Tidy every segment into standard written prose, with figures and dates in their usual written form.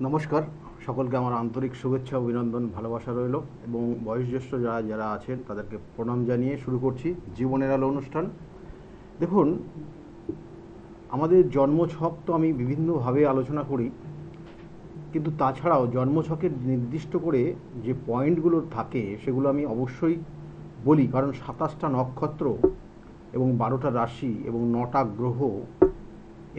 নমস্কার, সকলকে আমার আন্তরিক শুভেচ্ছা, অভিনন্দন, ভালোবাসা রইল এবং বয়োজ্যেষ্ঠ যারা যারা আছেন তাদেরকে প্রণাম জানিয়ে শুরু করছি জীবনের আলো অনুষ্ঠান। দেখুন, আমাদের জন্মছক তো আমি বিভিন্নভাবে আলোচনা করি, কিন্তু তাছাড়াও জন্মছকের নির্দিষ্ট করে যে পয়েন্টগুলো থাকে সেগুলো আমি অবশ্যই বলি, কারণ 27টা নক্ষত্র এবং 12টা রাশি এবং 9টা গ্রহ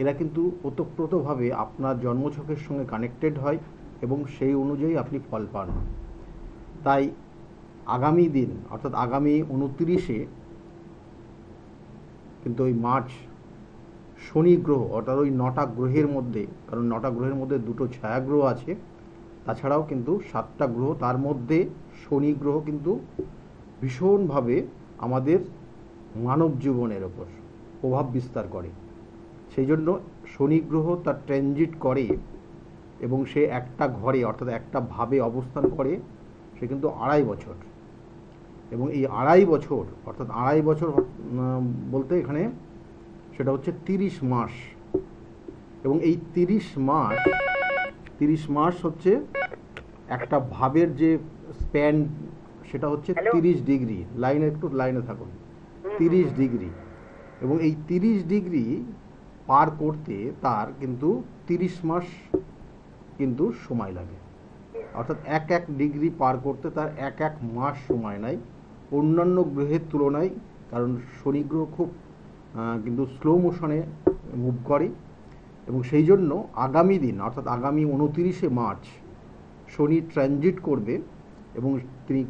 এরা কিন্তু ওতপ্রোতভাবে আপনার জন্মছকের সঙ্গে কানেক্টেড হয় এবং সেই অনুযায়ী আপনি ফল পান। তাই আগামী দিন অর্থাৎ আগামী 29-এ কিন্তু ওই মার্চ শনি গ্রহ অর্থাৎ ওই 9টা গ্রহের মধ্যে, কারণ 9টা গ্রহের মধ্যে 2টো ছায়া গ্রহ আছে, তাছাড়াও কিন্তু 7টা গ্রহ, তার মধ্যে শনি গ্রহ কিন্তু ভীষণভাবে আমাদের মানব জীবনের ওপর প্রভাব বিস্তার করে। সেই জন্য শনি গ্রহ তার ট্রানজিট করে এবং সে একটা ঘরে অর্থাৎ একটা ভাবে অবস্থান করে, সে কিন্তু 2.5 বছর। এবং এই 2.5 বছর অর্থাৎ 2.5 বছর বলতে এখানে সেটা হচ্ছে 30 মাস। এবং এই 30 মাস হচ্ছে একটা ভাবের যে স্প্যান, সেটা হচ্ছে 30 ডিগ্রি। একটু লাইনে থাকুন। 30 ডিগ্রি, এবং এই 30 ডিগ্রি পার করতে তার কিন্তু 30 মাস কিন্তু সময় লাগে। অর্থাৎ এক ডিগ্রি পার করতে তার এক মাস সময় নেয় অন্যান্য গ্রহের তুলনায়, কারণ শনি গ্রহ খুব কিন্তু স্লো মোশনে মুভ করে। এবং সেই জন্য আগামী দিন অর্থাৎ আগামী 29শে মার্চ শনি ট্রানজিট করবে এবং তিনি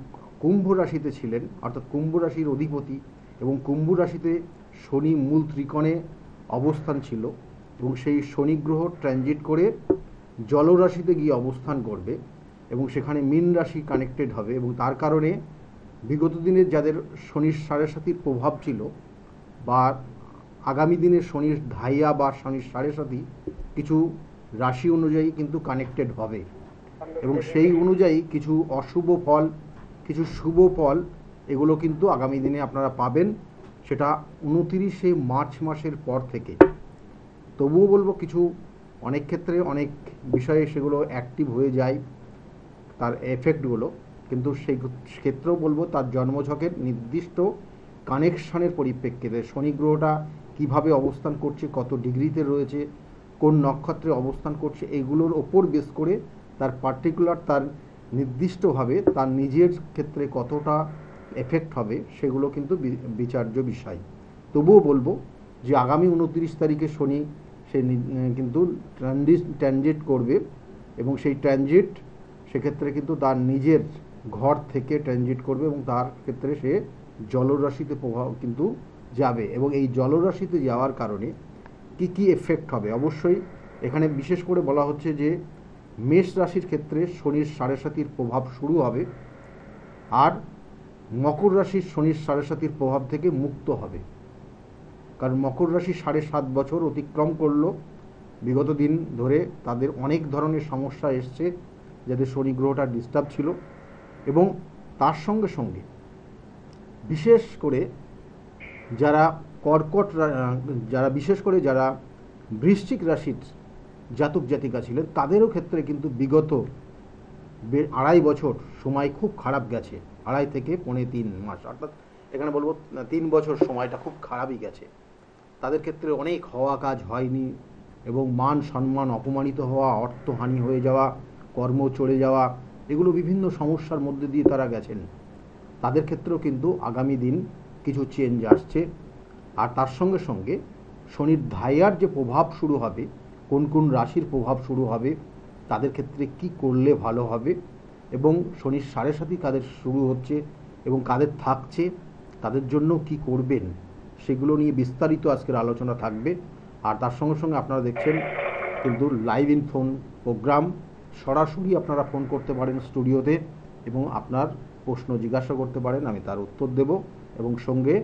কুম্ভ রাশিতে ছিলেন, অর্থাৎ কুম্ভ রাশির অধিপতি, এবং কুম্ভ রাশিতে শনি মূল ত্রিকোণে অবস্থান ছিল এবং সেই শনি গ্রহ ট্রানজিট করে জলরাশিতে গিয়ে অবস্থান করবে এবং সেখানে মীন রাশি কানেক্টেড হবে। এবং তার কারণে বিগত দিনের যাদের শনির সাড়ে সাতির প্রভাব ছিল বা আগামী দিনের শনির ধাইয়া বা শনির সাড়ে সাতি কিছু রাশি অনুযায়ী কিন্তু কানেক্টেড হবে এবং সেই অনুযায়ী কিছু অশুভ ফল, কিছু শুভ ফল, এগুলো কিন্তু আগামী দিনে আপনারা পাবেন, সেটা 29শে মার্চ মাসের পর থেকে। তবুও বলবো কিছু অনেক ক্ষেত্রে অনেক বিষয়ে সেগুলো অ্যাক্টিভ হয়ে যায় তার এফেক্টগুলো, কিন্তু সেই ক্ষেত্রেও বলবো তার জন্মছকের নির্দিষ্ট কানেকশনের পরিপ্রেক্ষিতে শনি গ্রহটা কীভাবে অবস্থান করছে, কত ডিগ্রিতে রয়েছে, কোন নক্ষত্রে অবস্থান করছে, এগুলোর ওপর বেস করে তার পার্টিকুলার তার নির্দিষ্টভাবে তার নিজের ক্ষেত্রে কতটা এফেক্ট হবে সেগুলো কিন্তু বিচার্য বিষয়। তবুও বলবো যে আগামী 29 তারিখে শনি সে কিন্তু ট্রানজিট করবে এবং সেই ট্রানজিট সেক্ষেত্রে কিন্তু তার নিজের ঘর থেকে ট্রানজিট করবে এবং তার ক্ষেত্রে সে জলরাশিতে প্রভাব কিন্তু যাবে। এবং এই জলরাশিতে যাওয়ার কারণে কি কি এফেক্ট হবে, অবশ্যই এখানে বিশেষ করে বলা হচ্ছে যে মেষ রাশির ক্ষেত্রে শনির সাড়ে সাতির প্রভাব শুরু হবে, আর মকর রাশির শনির সাড়ে সাতির প্রভাব থেকে মুক্ত হবে। কারণ মকর রাশি 7.5 বছর অতিক্রম করলো, বিগত দিন ধরে তাদের অনেক ধরনের সমস্যা এসছে, যাদের শনি গ্রহটা ডিস্টার্ব ছিল। এবং তার সঙ্গে সঙ্গে বিশেষ করে যারা বিশেষ করে যারা বৃশ্চিক রাশির জাতক জাতিকা ছিলেন, তাদেরও ক্ষেত্রে কিন্তু বিগত 2.5 বছর সময় খুব খারাপ গেছে, 2.5 থেকে 3.5 মাস, অর্থাৎ এখানে বলবো 3 বছর সময়টা খুব খারাপই গেছে। তাদের ক্ষেত্রে অনেক হওয়া কাজ হয়নি এবং মান সম্মান অপমানিত হওয়া, অর্থহানি হয়ে যাওয়া, কর্ম চলে যাওয়া, এগুলো বিভিন্ন সমস্যার মধ্যে দিয়ে তারা গেছেন। তাদের ক্ষেত্রেও কিন্তু আগামী দিন কিছু চেঞ্জ আসছে। আর তার সঙ্গে সঙ্গে শনির ধাইয়ার যে প্রভাব শুরু হবে, কোন কোন রাশির প্রভাব শুরু হবে, তাদের ক্ষেত্রে কি করলে ভালো হবে, এবং শনির সাড়ে সাতি কাদের শুরু হচ্ছে এবং কাদের থাকছে, তাদের জন্য কি করবেন, সেগুলো নিয়ে বিস্তারিত আজকের আলোচনা থাকবে। আর তার সঙ্গে সঙ্গে আপনারা দেখছেন কিন্তু লাইভ ইন ফোন প্রোগ্রাম, সরাসরি আপনারা ফোন করতে পারেন স্টুডিওতে এবং আপনার প্রশ্ন জিজ্ঞাসা করতে পারেন, আমি তার উত্তর দেব। এবং সঙ্গে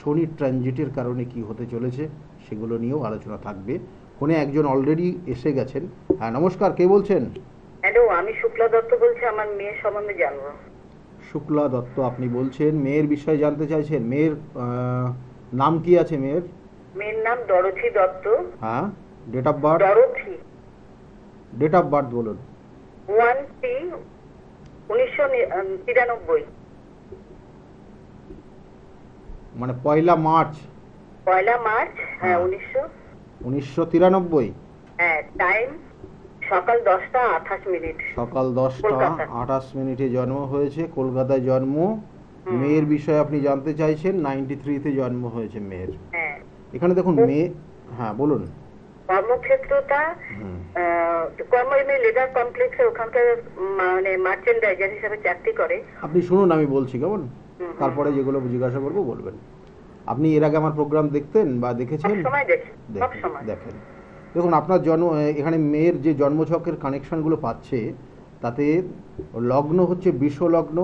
শনির ট্রানজিটের কারণে কি হতে চলেছে সেগুলো নিয়েও আলোচনা থাকবে। ফোনে একজন অলরেডি এসে গেছেন। হ্যাঁ, নমস্কার, কে বলছেন? হ্যালো, আমি শুক্লা দত্ত বলছি, আমার মেয়ের সম্বন্ধে জানবো। শুক্লা দত্ত আপনি বলছেন, মেয়ের বিষয়ে জানতে চাইছেন। মেয়ের নাম কি আছে? মেয়ের নাম ডরথি দত্ত। হ্যাঁ, date of birth? Dorothy. Date of birth বলুন। 1993। মানে 1 মার্চ। 1 মার্চ, হ্যাঁ, হ্যাঁ। 1993। হ্যাঁ, টাইম সকাল 10টা 28 মিনিট। সকাল 10টা কলকাতা। 28 মিনিটে জন্ম হয়েছে, কলকাতায় জন্ম। হুম। মেয়ের বিষয়ে আপনি জানতে চাইছেন, 93-তে জন্ম হয়েছে মেয়ের। হ্যাঁ। এখানে দেখুন মেয়ে, হ্যাঁ বলুন। কর্মক্ষেত্রটা হুম। কর্ম এমনি লেদার কমপ্লেক্সে ওখানকার মানে মার্চেন্ডাইজার হিসাবে চাকরি করে। আপনি শুনুন, আমি বলছি কেমন, হুম। তারপরে যেগুলো জিজ্ঞাসা করবো বলবেন। আপনি এর আগে আমার প্রোগ্রাম দেখতেন বা দেখেছেন? সবসময় দেখি, দেখেন, সবসময়। দেখেন। দেখুন আপনার জন্ম, এখানে মেয়ের যে জন্মছকের কানেকশনগুলো পাচ্ছে, তাতে লগ্ন হচ্ছে বৃষ লগ্ন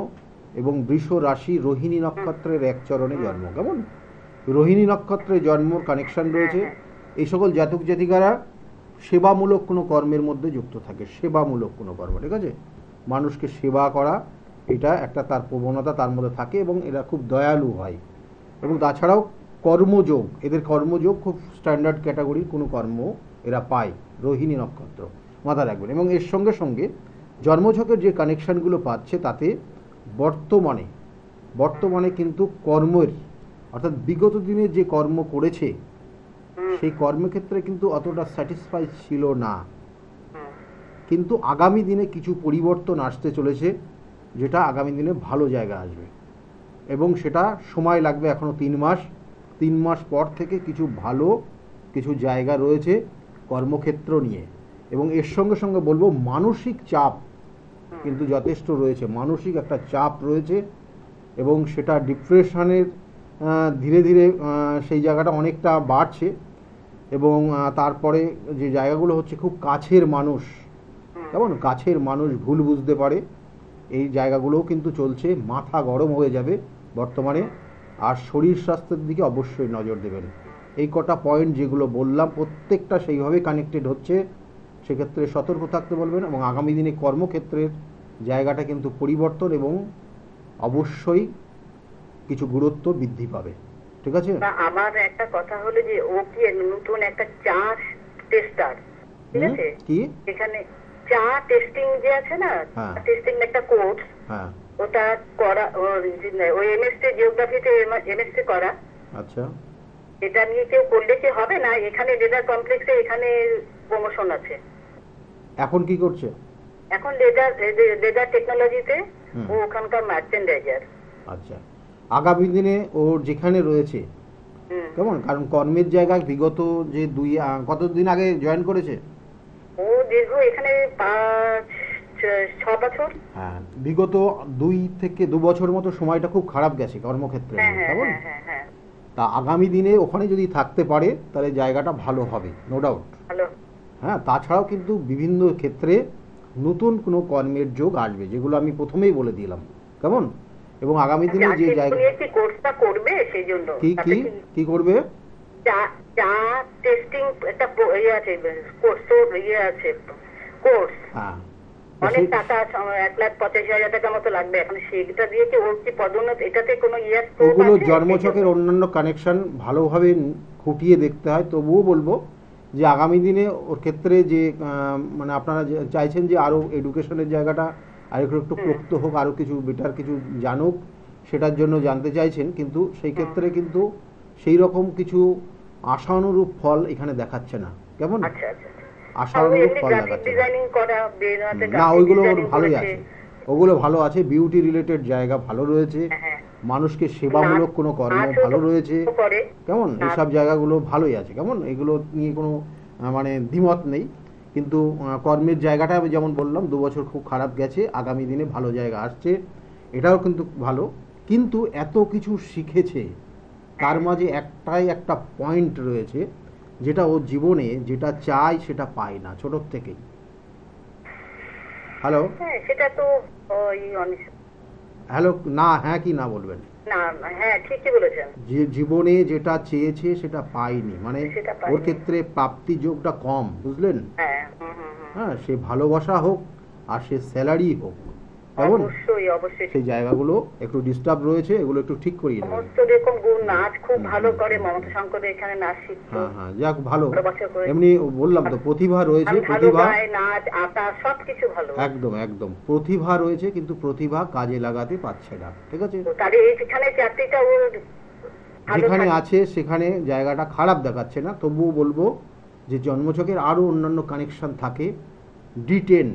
এবং বৃষ রাশি রোহিণী নক্ষত্রের এক চরণে জন্ম। কেমন? রোহিণী নক্ষত্রে জন্মর কানেকশন রয়েছে। এই সকল জাতক জাতিকারা সেবামূলক কোনো কর্মের মধ্যে যুক্ত থাকে, সেবামূলক কোনো কর্ম, ঠিক আছে? মানুষকে সেবা করা, এটা একটা তার প্রবণতা তার মধ্যে থাকে এবং এরা খুব দয়ালু হয়। এবং তাছাড়াও কর্মযোগ, এদের কর্মযোগ খুব স্ট্যান্ডার্ড ক্যাটাগরির কোনো কর্ম এরা পায়, রোহিণী নক্ষত্র, মাথা রাখবেন। এবং এর সঙ্গে সঙ্গে জন্মছকের যে কানেকশানগুলো পাচ্ছে, তাতে বর্তমানে কিন্তু কর্মের, অর্থাৎ বিগত দিনে যে কর্ম করেছে সেই কর্মক্ষেত্রে কিন্তু অতটা স্যাটিসফাই ছিল না। কিন্তু আগামী দিনে কিছু পরিবর্তন আসতে চলেছে, যেটা আগামী দিনে ভালো জায়গা আসবে এবং সেটা সময় লাগবে, এখনও 3 মাস। 3 মাস পর থেকে কিছু ভালো কিছু জায়গা রয়েছে কর্মক্ষেত্র নিয়ে। এবং এর সঙ্গে সঙ্গে বলবো মানসিক চাপ কিন্তু যথেষ্ট রয়েছে, মানসিক একটা চাপ রয়েছে এবং সেটা ডিপ্রেশনের ধীরে ধীরে সেই জায়গাটা অনেকটা বাড়ছে। এবং তারপরে যে জায়গাগুলো হচ্ছে খুব কাছের মানুষ, কেমন কাছের মানুষ ভুল বুঝতে পারে, এই জায়গাগুলোও কিন্তু চলছে। মাথা গরম হয়ে যাবে বর্তমানে। আর শরীর স্বাস্থ্যের দিকে অবশ্যই নজর দেবেন। এই কটা পয়েন্ট যেগুলো বললাম প্রত্যেকটা সেইভাবে কানেক্টেড হচ্ছে, সেক্ষেত্রে সতর্ক থাকতে বলবেন। এবং আগামী দিনে কর্মক্ষেত্রের জায়গাটা কিন্তু পরিবর্তন এবং অবশ্যই কিছু গুরুত্ব বৃদ্ধি পাবে, ঠিক আছে? আমার একটা কথা হলো যে ও কি নতুন একটা চা টেস্টার, ঠিক আছে? কি এখানে চা টেস্টিং যে আছে না, টেস্টিং একটা কোর্স, হ্যাঁ, ওটা করা, ওই এমএসসি জিওগ্রাফিতে এমএসসি করা। আচ্ছা। এটা নিয়ে কেউ করলে কি হবে না? এখানে লেদার কমপ্লেক্সে এখানে প্রমোশন আছে। এখন কি করছে? এখন লেদার টেকনোলজিতে ও ওখানকার মার্চেন্ডাইজার। আচ্ছা, আগামী দিনে ওর যেখানে রয়েছে, কেমন, কারণ কর্মের জায়গায় বিগত যে কতদিন আগে জয়েন করেছে? ও দীর্ঘ এখানে 5-6 বছর। হ্যাঁ, বিগত 2 থেকে 2 বছর মতো সময়টা খুব খারাপ গেছে কর্মক্ষেত্রে, কেমন? তা আগামী দিনে ওখানে যদি থাকতে পারে তাহলে জায়গাটা ভালো হবে, নো ডাউট। হ্যাঁ, তাছাড়াও কিন্তু বিভিন্ন ক্ষেত্রে নতুন কোনো কর্মের যোগ আসবে, যেগুলো আমি প্রথমেই বলে দিলাম, কেমন? এবং আগামী দিনে যে জায়গা কোর্সটা করবে সেই জন্য কি করবে? চা টেস্টিং একটা ইয়ে আছে, কোর্স আছে, কোর্স। হ্যাঁ, অনেক টাকা, 1,85,000 টাকা মতো লাগবে। এখন সেটা দিয়ে কি ওর কি পদোন্নতি, এটাতে কোনো ইয়ে? ওগুলো জন্মছকের অন্যান্য কানেকশন ভালোভাবে খুঁটিয়ে দেখতে হয়। তবুও বলবো যে আগামী দিনে ওর ক্ষেত্রে যে মানে আপনারা চাইছেন যে আরও এডুকেশনের জায়গাটা আর একটু পোক্ত হোক, আরও কিছু বেটার কিছু জানুক, সেটার জন্য জানতে চাইছেন। কিন্তু সেই ক্ষেত্রে কিন্তু সেই রকম কিছু আশানুরূপ ফল এখানে দেখাচ্ছে না, কেমন? আশানুরূপ ফল দেখাচ্ছে না। ওইগুলো ওর ভালোই আছে, ওগুলো ভালো আছে। বিউটি রিলেটেড জায়গা ভালো রয়েছে, মানুষকে সেবামূলক কোনো কর্ম ভালো রয়েছে, কেমন? এইসব জায়গাগুলো ভালোই আছে, কেমন? এগুলো নিয়ে কোনো মানে দ্বিমত নেই। কিন্তু কর্মের জায়গাটা আমি যেমন বললাম 2 বছর খুব খারাপ গেছে, আগামী দিনে ভালো জায়গা আসছে, এটাও কিন্তু ভালো। কিন্তু এত কিছু শিখেছে, তার মাঝে একটা পয়েন্ট রয়েছে, যেটা ও জীবনে যেটা চায় সেটা পায় না ছোটোর থেকেই। হ্যালো, সেটা তো হ্যালো, না, হ্যাঁ কি না বলবেন? না, হ্যাঁ ঠিকই বলেছেন। যে জীবনে যেটা চেয়েছে সেটা পায়নি, মানে ওর ক্ষেত্রে প্রাপ্তি যোগটা কম, বুঝলেন? হ্যাঁ, সে ভালোবাসা হোক আর সে স্যালারি হোক, কেমন? অবশ্যই অবশ্যই। সেই জায়গাগুলো একটু ডিস্টার্ব রয়েছে, এগুলো একটু ঠিক করিয়ে নেবেন। সমস্ত রকম গুণ, নাচ খুব ভালো করে, মমতা শঙ্করের এখানে নাচ শিখতো। হ্যাঁ হ্যাঁ, যাক ভালো। 12 বছর করে। এমনি বললাম তো প্রতিভা রয়েছে, আমি ভালো প্রতিভা গাই, নাচ, আঁকা সবকিছু ভালো। একদম একদম প্রতিভা রয়েছে, কিন্তু প্রতিভা কাজে লাগাতে পারছে না, ঠিক আছে? তো তাহলে এইখানে চাকরিটা ও ভালো যেখানে থাকবে। আছে সেখানে জায়গাটা খারাপ দেখাচ্ছে না, তবুও বলবো যে জন্মছকের আরও অন্যান্য কানেকশন থাকে। D10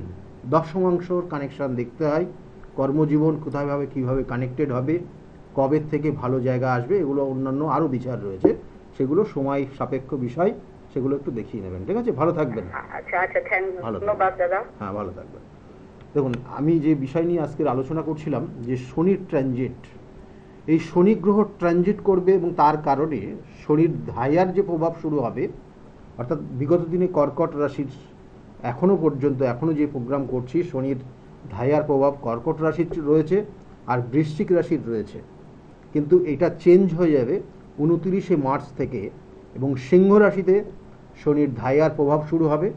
দশমাংশর কানেকশন দেখতে হয়, কর্মজীবন কোথায়ভাবে কীভাবে কানেক্টেড হবে, কবে থেকে ভালো জায়গা আসবে, এগুলো অন্যান্য আরও বিচার রয়েছে, সেগুলো সময় সাপেক্ষ বিষয়, সেগুলো একটু দেখিয়ে নেবেন, ঠিক আছে? ভালো থাকবেন। আচ্ছা আচ্ছা, ভালো ধন্যবাদ দাদা। হ্যাঁ, ভালো থাকবেন। দেখুন, আমি যে বিষয় নিয়ে আজকের আলোচনা করছিলাম যে শনির ট্রানজিট, এই শনি গ্রহ ট্রানজিট করবে এবং তার কারণে শনির ধাইয়ার যে প্রভাব শুরু হবে, অর্থাৎ বিগত দিনে কর্কট রাশির এখনও পর্যন্ত যে প্রোগ্রাম করছি, শনির ধাইয়ার প্রভাব কর্কট রাশির রয়েছে আর বৃশ্চিক রাশির রয়েছে, কিন্তু এটা চেঞ্জ হয়ে যাবে 29শে মার্চ থেকে, এবং সিংহ রাশিতে শনির ধাইয়ার প্রভাব শুরু হবে,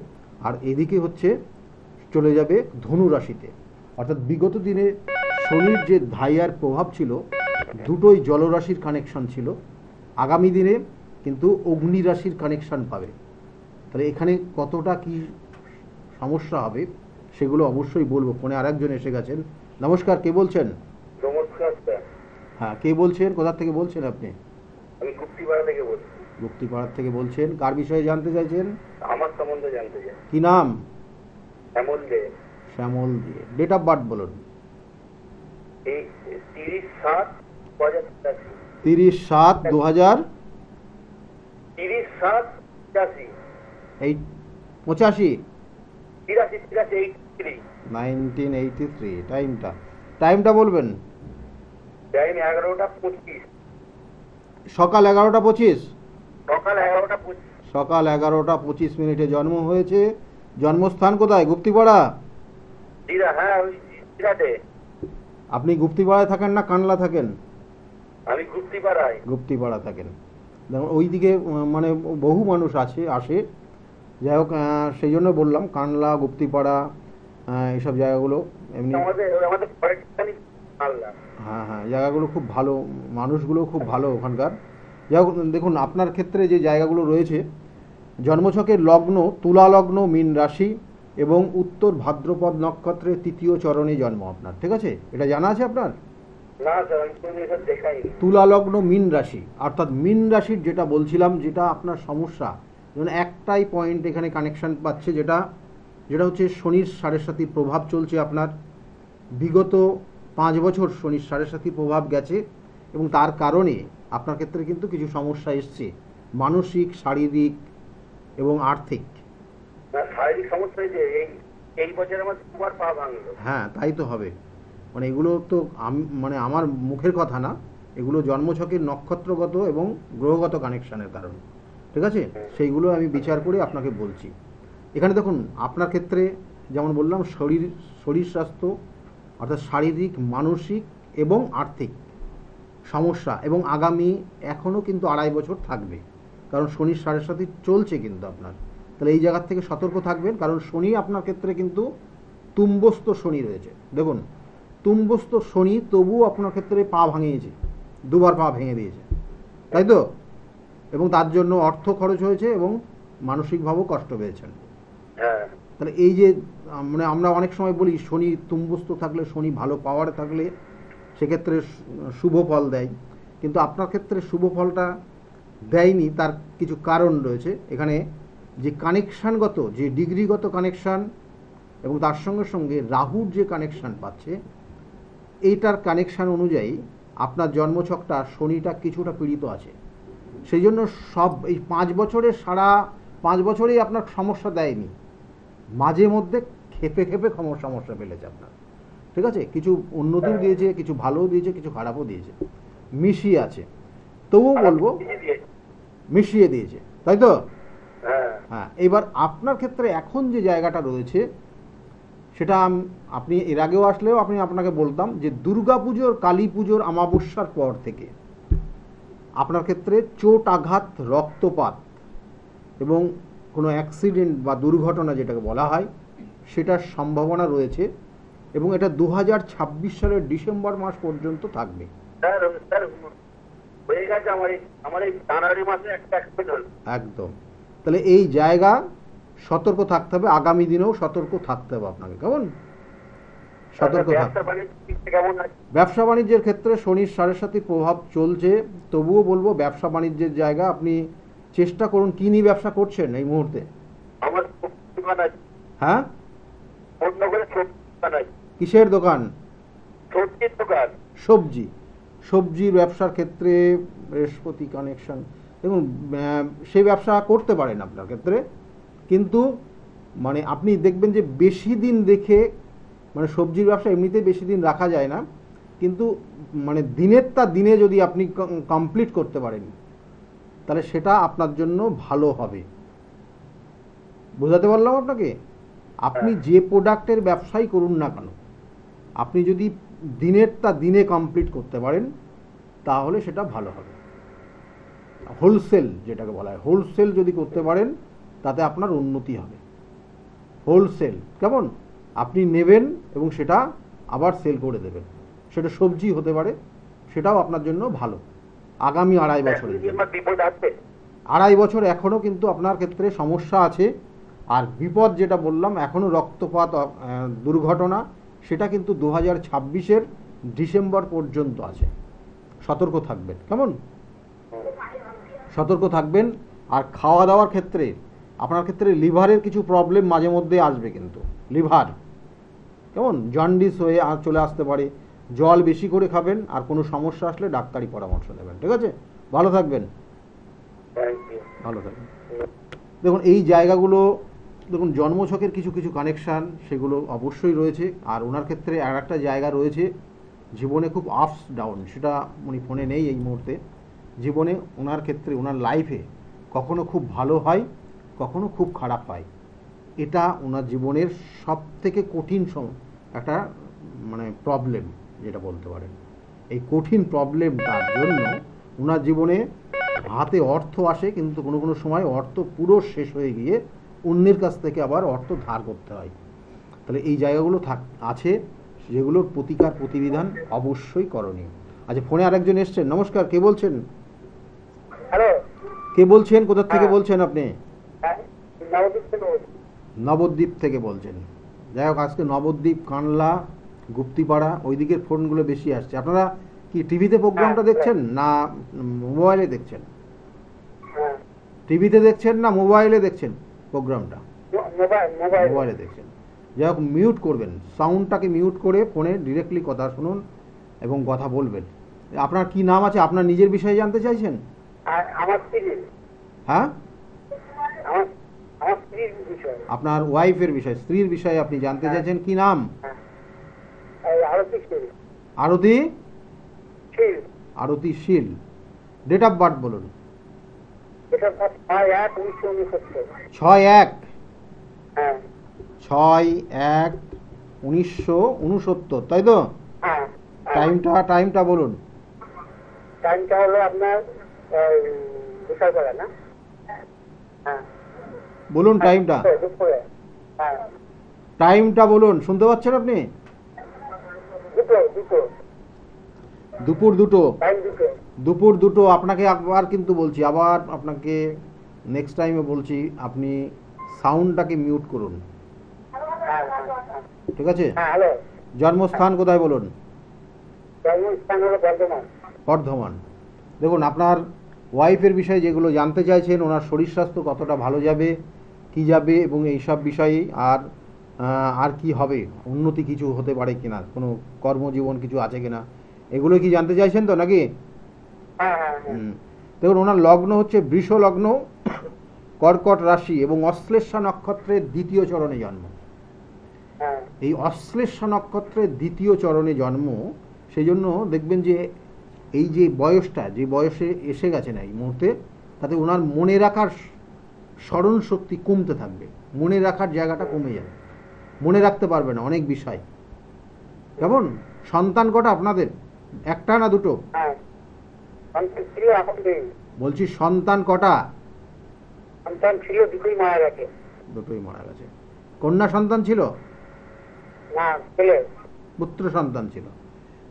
আর এদিকে হচ্ছে চলে যাবে ধনু রাশিতে। অর্থাৎ বিগত দিনে শনির যে ধাইয়ার প্রভাব ছিল, দুটোই জলরাশির কানেকশন ছিল, আগামী দিনে কিন্তু অগ্নি রাশির কানেকশন পাবে। তাহলে এখানে কতটা কি সমস্যা হবে সেগুলো অবশ্যই বলবো। ফোনে আরেকজন এসে গেছেন। নমস্কার, কে বলছেন? নমস্কার স্যার। হ্যাঁ, কে বলছেন, কোথা থেকে বলছেন আপনি? আমি গুপ্তিপাড়া থেকে বলছি। গুপ্তিপাড়ার থেকে বলছেন, কার বিষয়ে জানতে চাইছেন? আমার সম্বন্ধে জানতে চাই। কি নাম? শ্যামল দে। শ্যামল দিয়ে। ডেট অফ বার্থ বলুন। এই 30/7/85। 30/7/2000। 30/7/85। এই 85। 83 1983। টাইমটা বলবেন। টাইম 11টা 25। সকাল 11টা 25। সকাল 11টা 25। সকাল 11টা 25 জন্ম হয়েছে। জন্মস্থান কোথায়? গুপ্তিপাড়া। হ্যাঁ, ওই দিরাতে। আপনি গুপ্তিপাড়ায় থাকেন না কানলা থাকেন? আমি গুপ্তিপাড়ায়। গুপ্তিপাড়া থাকেন। দেখুন ওইদিকে মানে বহু মানুষ আসে, যাই হোক, সেই জন্য বললাম কানলা, গুপ্তিপাড়া, এইসব জায়গাগুলো এমনি আমাদের পরেরখানি মালদা। হ্যাঁ হ্যাঁ, জায়গাগুলো খুব ভালো, মানুষগুলো খুব ভালো ওখানকার। যাই হোক, দেখুন আপনার ক্ষেত্রে যে জায়গাগুলো রয়েছে, জন্মছকের লগ্ন তুলা লগ্ন, মীন রাশি এবং উত্তর ভাদ্রপদ নক্ষত্রের 3য় চরণে জন্ম আপনার, ঠিক আছে? এটা জানা আছে আপনার? না স্যার, আমি কোনো এসব দেখাইনি। তুলা লগ্ন মীন রাশি, অর্থাৎ মীন রাশির যেটা বলছিলাম, যেটা আপনার সমস্যা, যেমন একটাই পয়েন্ট এখানে কানেকশন পাচ্ছে, যেটা হচ্ছে শনির 7.5 প্রভাব চলছে আপনার। বিগত 5 বছর শনির 7.5 প্রভাব গেছে, এবং তার কারণে আপনার ক্ষেত্রে কিন্তু কিছু সমস্যা এসছে, মানসিক, শারীরিক এবং আর্থিক। শারীরিক সমস্যা হয়েছে। এই বছর আমার 2বার পা ভাঙলো। হ্যাঁ, তাই তো হবে। মানে এগুলো তো মানে আমার মুখের কথা না, এগুলো জন্মছকের নক্ষত্রগত এবং গ্রহগত কানেকশানের কারণে, ঠিক আছে? সেইগুলো আমি বিচার করে আপনাকে বলছি। এখানে দেখুন আপনার ক্ষেত্রে যেমন বললাম, শরীর স্বাস্থ্য, অর্থাৎ শারীরিক, মানসিক এবং আর্থিক সমস্যা, এবং আগামী এখনও কিন্তু 2.5 বছর থাকবে, কারণ শনির 7.5 চলছে কিন্তু আপনার। তাহলে এই জায়গার থেকে সতর্ক থাকবেন, কারণ শনি আপনার ক্ষেত্রে কিন্তু তুম্বস্থ শনি রয়েছে। দেখুন, তুম্বস্থ শনি তবুও আপনার ক্ষেত্রে পা ভাঙিয়েছে, 2বার পা ভেঙে দিয়েছে, তাই তো? এবং তার জন্য অর্থ খরচ হয়েছে এবং মানসিকভাবেও কষ্ট পেয়েছেন। হ্যাঁ। তাহলে এই যে মানে আমরা অনেক সময় বলি শনি তুম্বস্থ থাকলে, শনি ভালো পাওয়ারে থাকলে সেক্ষেত্রে শুভ ফল দেয়, কিন্তু আপনার ক্ষেত্রে শুভ ফলটা দেয়নি। তার কিছু কারণ রয়েছে এখানে, যে কানেকশানগত, যে ডিগ্রিগত কানেকশান, এবং তার সঙ্গে সঙ্গে রাহুর যে কানেকশান পাচ্ছে, এইটার কানেকশান অনুযায়ী আপনার জন্মছকটা শনিটা কিছুটা পীড়িত আছে। সেই জন্য সব এই 5 বছরের 5 বছরেই আপনার সমস্যা দেয়নি, মাঝে মধ্যে খেপে সমস্যা ফেলেছে আপনার, ঠিক আছে? কিছু উন্নতিও দিয়েছে, কিছু ভালোও দিয়েছে, কিছু খারাপও দিয়েছে, মিশিয়ে আছে। তবুও বলবো মিশিয়ে দিয়েছে, তাই তো? হ্যাঁ। এবার আপনার ক্ষেত্রে এখন যে জায়গাটা রয়েছে, সেটা আপনি এর আগেও আসলেও আপনাকে বলতাম যে দুর্গা পুজোর, কালী পুজোর অমাবস্যার পর থেকে আপনার ক্ষেত্রে চোট, আঘাত, রক্তপাত এবং কোনো অ্যাক্সিডেন্ট বা দুর্ঘটনা যেটাকে বলা হয়, সেটার সম্ভাবনা রয়েছে। এবং এটা 2026 সালের ডিসেম্বর মাস পর্যন্ত থাকবে। স্যার স্যার হয়ে গেছে আমার এই জানুয়ারি মাসে একটা অ্যাক্সিডেন্ট হলো। একদম। তাহলে এই জায়গা সতর্ক থাকতে হবে, আগামী দিনেও সতর্ক থাকতে হবে আপনাকে, কেমন সতর্ক থাকতে ব্যবসা হবে। বাণিজ্য কেমন আছে? ব্যবসা বাণিজ্যের ক্ষেত্রে শনির সাড়ে সাতির প্রভাব চলছে, তবুও বলবো ব্যবসা বাণিজ্যের জায়গা আপনি চেষ্টা করুন। কি নিয়ে ব্যবসা করছেন এই মুহূর্তে? আমার সবজি দোকান আছে, হ্যাঁ, অন্য করে সবজি দোকান আছে, কিসের দোকান? সবজির দোকান। সবজি। সবজির ব্যবসার ক্ষেত্রে বৃহস্পতি কানেকশন, দেখুন সেই ব্যবসা করতে পারেন আপনার ক্ষেত্রে, কিন্তু মানে আপনি দেখবেন যে বেশি দিন দেখে, মানে সবজির ব্যবসা এমনিতেই বেশি দিন রাখা যায় না, কিন্তু মানে দিনের তা দিনে যদি আপনি কমপ্লিট করতে পারেন তাহলে সেটা আপনার জন্য ভালো হবে। বোঝাতে পারলাম আপনাকে? আপনি যে প্রোডাক্টের ব্যবসাই করুন না কেন, আপনি যদি দিনের তা দিনে কমপ্লিট করতে পারেন তাহলে সেটা ভালো হবে। হোলসেল যেটাকে বলা হয়, হোলসেল যদি করতে পারেন তাতে আপনার উন্নতি হবে। হোলসেল কেমন, আপনি নেবেন এবং সেটা আবার সেল করে দেবেন, সেটা সবজি হতে পারে, সেটাও আপনার জন্য ভালো আগামী 2.5 বছরের জন্য। আমার বিপদ আছে। 2.5 বছর এখনও কিন্তু আপনার ক্ষেত্রে সমস্যা আছে। আর বিপদ যেটা বললাম, এখনও রক্তপাত দুর্ঘটনা, সেটা কিন্তু 2026-এর ডিসেম্বর পর্যন্ত আছে। সতর্ক থাকবেন, কেমন সতর্ক থাকবেন। আর খাওয়া দাওয়ার ক্ষেত্রে আপনার ক্ষেত্রে লিভারের কিছু প্রবলেম মাঝে মধ্যে আসবে, কিন্তু লিভার কেমন জন্ডিস হয়ে চলে আসতে পারে। জল বেশি করে খাবেন, আর কোনো সমস্যা আসলে ডাক্তারি পরামর্শ নেবেন। ঠিক আছে, ভালো থাকবেন, থ্যাংক ইউ। ভালো থাকবেন। দেখুন এই জায়গাগুলো, দেখুন জন্মছকের কিছু কিছু কানেকশান সেগুলো অবশ্যই রয়েছে। আর ওনার ক্ষেত্রে আর একটা জায়গা রয়েছে, জীবনে খুব আপস ডাউন, সেটা উনি ফোনে নেই এই মুহূর্তে। জীবনে ওনার ক্ষেত্রে, ওনার লাইফে কখনো খুব ভালো হয়, কখনো খুব খারাপ হয়। এটা ওনার জীবনের সব থেকে কঠিন একটা মানে প্রবলেম যেটা বলতে পারেন। এই কঠিন প্রবলেমটার জন্য ওনার জীবনে হাতে অর্থ আসে, কিন্তু কোনো কোনো সময় অর্থ পুরো শেষ হয়ে গিয়ে অন্যের কাছ থেকে আবার অর্থ ধার করতে হয়। তাহলে এই জায়গাগুলো আছে, যেগুলোর প্রতিকার প্রতিবিধান অবশ্যই করণীয়। আচ্ছা, ফোনে আরেকজন এসছেন। নমস্কার, কে বলছেন? হ্যালো, কে বলছেন, কোথা থেকে বলছেন আপনি? নবদ্বীপ থেকে বলছি। নবদ্বীপ থেকে বলছেন। যাই হোক, আজকে নবদ্বীপ, কানলা, গুপ্তিপাড়া ওই দিকের ফোনগুলো বেশি আসছে। আপনারা কি টিভিতে প্রোগ্রামটা দেখছেন না মোবাইলে দেখছেন? হ্যাঁ, টিভিতে দেখছেন না মোবাইলে দেখছেন প্রোগ্রামটা? মোবাইল। মোবাইলে দেখছেন। যাই হোক, মিউট করবেন, সাউন্ডটাকে মিউট করে ফোনে ডিরেক্টলি কথা শুনুন এবং কথা বলবেন। আপনার কি নাম আছে? আপনার নিজের বিষয়ে জানতে চাইছেন? আর আমার স্ত্রী, হ্যাঁ, আমার আমার স্ত্রীর বিষয়। আপনার ওয়াইফের বিষয়, স্ত্রীর বিষয়ে আপনি জানতে চাইছেন। কি নাম? এই আরতি শীল। আরতি? শীল। আরতি শীল। ডেট অফ বার্থ বলুন। এটা 6/1/1969। 6/1 হ্যাঁ 6/1/1969, তাই তো? হ্যাঁ। টাইমটা বলুন। টাইমটা হলো আপনার বিকালবেলা না? হ্যাঁ বলুন টাইমটা। দুপুরে। হ্যাঁ টাইমটা বলুন, শুনতে পাচ্ছেন আপনি? দুপুর দুপুর 2টো। টাইম দুপুর 2টো। আপনাকে আবার কিন্তু বলছি, আবার আপনাকে নেক্সট টাইমে বলছি, আপনি সাউন্ডটাকে মিউট করুন। ঠিক আছে? হ্যাঁ হ্যালো। জন্মস্থান কোথায় বলুন? জন্মস্থান হলো বর্ধমান। বর্ধমান। দেখুন, আপনার ওয়াইফের বিষয়ে যেগুলো জানতে চাইছেন, ওনার শরীর স্বাস্থ্য কতটা ভালো যাবে, কি যাবে, এবং এই সব বিষয়ে আর কি হবে, উন্নতি কিছু হতে পারে কিনা, কোনো কর্মজীবন কিছু আছে কিনা, এগুলো কি জানতে চাইছেন তো নাকি? হ্যাঁ হ্যাঁ হ্যাঁ। দেখুন, ওনার লগ্ন হচ্ছে বৃষ লগ্ন, কর্কট রাশি এবং অশ্লেষা নক্ষত্রের 2য় চরণে জন্ম। হ্যাঁ এই অশ্লেষা নক্ষত্রের 2য় চরণে জন্ম, সেই জন্য দেখবেন যে এই যে বয়সটা, যে বয়সে এসে গেছে না এই মুহূর্তে, তাতে ওনার মনে রাখার স্মরণ শক্তি কমতে থাকবে, মনে রাখার জায়গাটা কমে যাবে, মনে রাখতে পারবে না অনেক বিষয়। কেমন? সন্তান কটা আপনাদের? একটা না দুটো? হ্যাঁ সন্তান ছিল, এখন নেই। বলছি সন্তান কটা? সন্তান ছিল, দুটোই মারা গেছে। দুটোই মারা গেছে। কন্যা সন্তান ছিল? না, ছেলে। পুত্র সন্তান ছিল।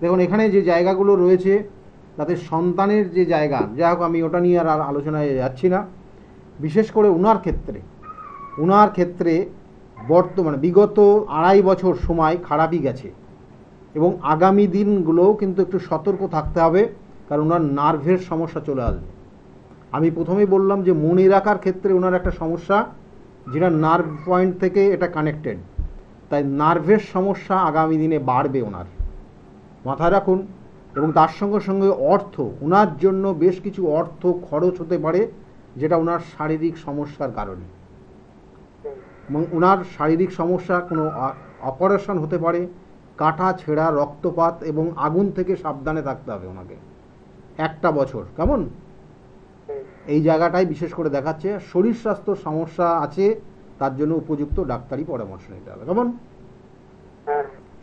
দেখুন এখানে যে জায়গাগুলো রয়েছে তাতে সন্তানের যে জায়গা, যাই হোক আমি ওটা নিয়ে আর আলোচনায় যাচ্ছি না। বিশেষ করে ওনার ক্ষেত্রে বর্তমানে বিগত 2.5 বছর সময় খারাপই গেছে, এবং আগামী দিনগুলোও কিন্তু একটু সতর্ক থাকতে হবে, কারণ ওনার নার্ভের সমস্যা চলে আসবে। আমি প্রথমেই বললাম যে মনে রাখার ক্ষেত্রে ওনার একটা সমস্যা, যেটা নার্ভ পয়েন্ট থেকে এটা কানেক্টেড, তাই নার্ভের সমস্যা আগামী দিনে বাড়বে ওনার, মাথায় রাখুন। এবং তার সঙ্গে সঙ্গে ওনার জন্য বেশ কিছু অর্থ খরচ হতে পারে, যেটা ওনার শারীরিক সমস্যার কারণে। এবং ওনার শারীরিক সমস্যা কোনো অপারেশন হতে পারে, কাটা ছেঁড়া, রক্তপাত এবং আগুন থেকে সাবধানে থাকতে হবে ওনাকে 1টা বছর। কেমন? এই জায়গাটাই বিশেষ করে দেখাচ্ছে শরীর স্বাস্থ্য সমস্যা আছে, তার জন্য উপযুক্ত ডাক্তারি পরামর্শ নিতে হবে। কেমন?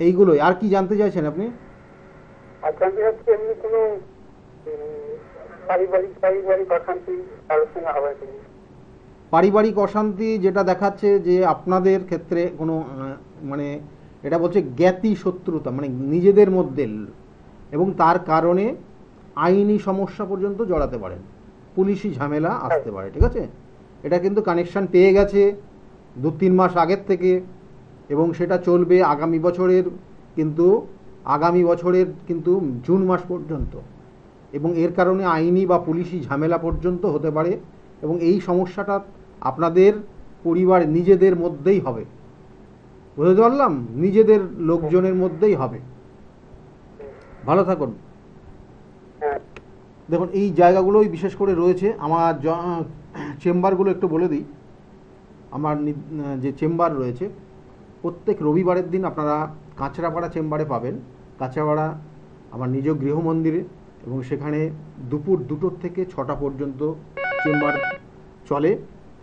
এইগুলোই। আর কি জানতে চাইছেন আপনি? পারিবারিক অশান্তি যেটা দেখাচ্ছে যে আপনাদের ক্ষেত্রে কোনো মানে এটা বলছে জ্ঞাতি শত্রুতা, মানে নিজেদের মধ্যে, এবং তার কারণে আইনি সমস্যা পর্যন্ত জড়াতে পারেন, পুলিশি ঝামেলা আসতে পারে। ঠিক আছে, এটা কিন্তু কানেকশন পেয়ে গেছে 2-3 মাস আগের থেকে, এবং সেটা চলবে আগামী বছরের কিন্তু জুন মাস পর্যন্ত, এবং এর কারণে আইনি বা পুলিশি ঝামেলা পর্যন্ত হতে পারে। এবং এই সমস্যাটা আপনাদের পরিবার নিজেদের মধ্যেই হবে, বুঝতে পারলাম, নিজেদের লোকজনের মধ্যেই হবে। ভালো থাকুন। দেখুন এই জায়গাগুলোই বিশেষ করে রয়েছে। আমার চেম্বারগুলো একটু বলে দিই। আমার যে চেম্বার রয়েছে, প্রত্যেক রবিবারের দিন আপনারা কাঁচরাপাড়া চেম্বারে পাবেন। কাঁচরাপাড়া আমার নিজ গৃহমন্দিরে, এবং সেখানে দুপুর 2টো থেকে 6টা পর্যন্ত চেম্বার চলে,